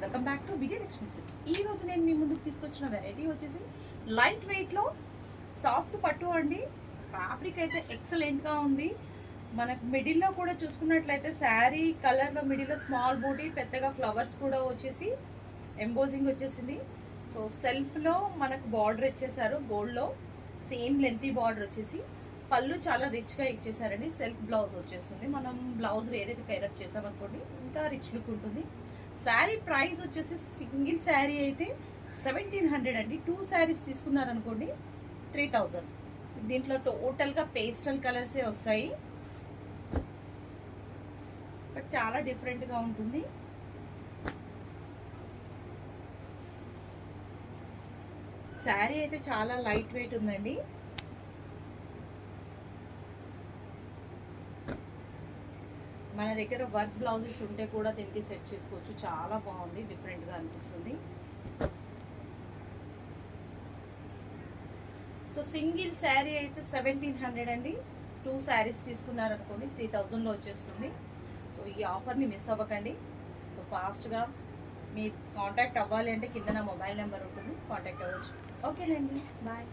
Welcome back to Vijayalakshmi silks. ఈ రోజు నేను మీ ముందుకు తీసుకొచ్చిన వెరైటీ వచ్చేసి లైట్ వెయిట్లో సాఫ్ట్ పట్టు అండి. ఫ్యాబ్రిక్ అయితే ఎక్సలెంట్గా ఉంది. మనకు మిడిల్లో కూడా చూసుకున్నట్లయితే శారీ కలర్లో మిడిల్లో స్మాల్ బూటీ పెద్దగా ఫ్లవర్స్ కూడా వచ్చేసి ఎంబోజింగ్ వచ్చేసింది. సో సెల్ఫ్లో మనకు బార్డర్ ఇచ్చేసారు గోల్డ్లో, సేమ్ లెంతీ బార్డర్ వచ్చేసి. పళ్ళు చాలా రిచ్గా ఇచ్చేసారండి. సెల్ఫ్ బ్లౌజ్ వచ్చేస్తుంది. మనం బ్లౌజ్ వేరేది పేరప్ చేసామనుకోండి ఇంకా రిచ్ లుక్ ఉంటుంది. శారీ ప్రైస్ వచ్చేసి సింగిల్ శారీ అయితే 1700 అండి. 2 శారీస్ తీసుకున్నారనుకోండి 3000. దీంట్లో టోటల్గా పేస్టల్ కలర్సే వస్తాయి, బట్ చాలా డిఫరెంట్గా ఉంటుంది. శారీ అయితే చాలా లైట్ వెయిట్ ఉందండి. మన దగ్గర వర్క్ బ్లౌజెస్ ఉంటే కూడా దీనికి సెట్ చేసుకోవచ్చు. చాలా బాగుంది, డిఫరెంట్గా అనిపిస్తుంది. సో సింగిల్ శారీ అయితే 1700 అండి. 2 శారీస్ తీసుకున్నారనుకోండి 3000లో వచ్చేస్తుంది. సో ఈ ఆఫర్ని మిస్ అవ్వకండి. సో ఫాస్ట్గా మీ కాంటాక్ట్ అవ్వాలి అంటే కింద నా మొబైల్ నెంబర్ ఉంటుంది, కాంటాక్ట్ అవ్వచ్చు. ఓకేనండి, బాయ్.